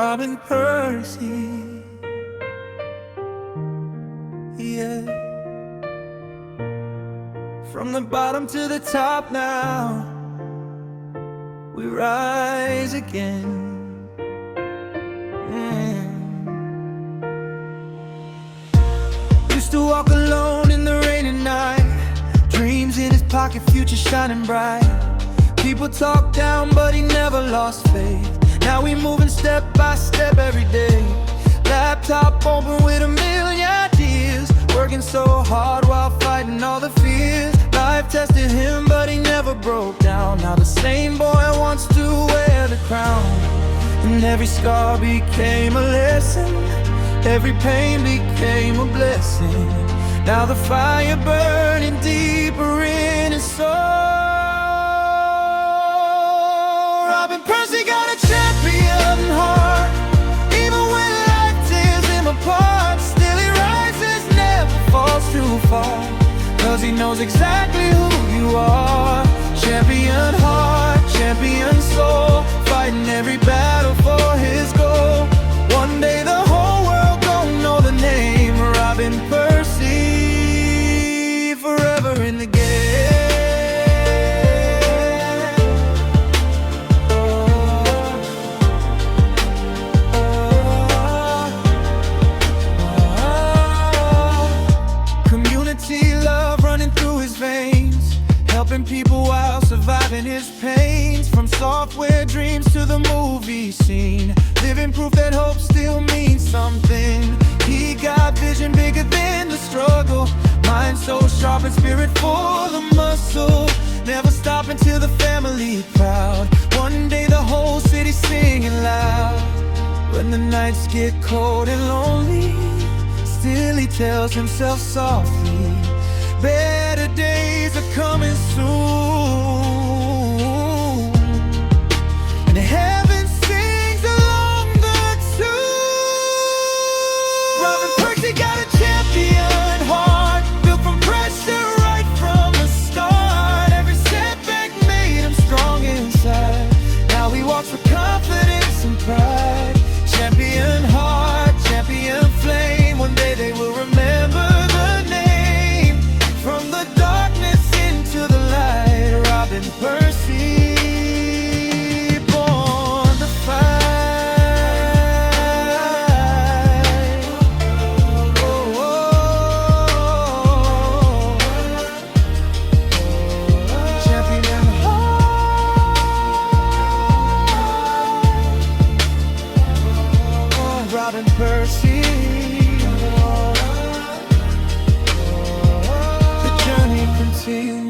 Robin Percy. Yeah. From the bottom to the top now, we rise again. Used to walk alone in the rain at night, dreams in his pocket, future shining bright. People talk down, but he never lost faith. Now we moving step by step every day. Laptop open with a million ideas, working so hard while fighting all the fears. Life tested him, but he never broke down. Now the same boy wants to wear the crown. And every scar became a lesson, every pain became a blessing. Now the fire burning deeper in his soul. Robin Percy got a champion heart. Even when life tears him apart, still he rises, never falls too far. Cause he knows exactly who you are. Champion heart, champion soul, fighting every battle for his goal. One day the whole world gon' know the name Robin Percy, forever in the game. Community love running through his veins, helping people while surviving his pains. From software dreams to the movie scene, living proof that hope still means something. He got vision bigger than the struggle, mind so sharp and spirit full of muscle. Never stop until the family proud. One day the whole city singing loud. When the nights get cold and lonely, still he tells himself softly, better days are coming soon. And heaven sings along the tune. Robin Percy got a champion heart, built from pressure right from the start. Every setback made him strong inside. Now he walks with confidence and pride. Champion heart, champion flame. One day they will remember the name. From the darkness into the light, Robin Percy, born to fight. Oh, oh, oh. Champion heart, Robin Percy. The journey continues.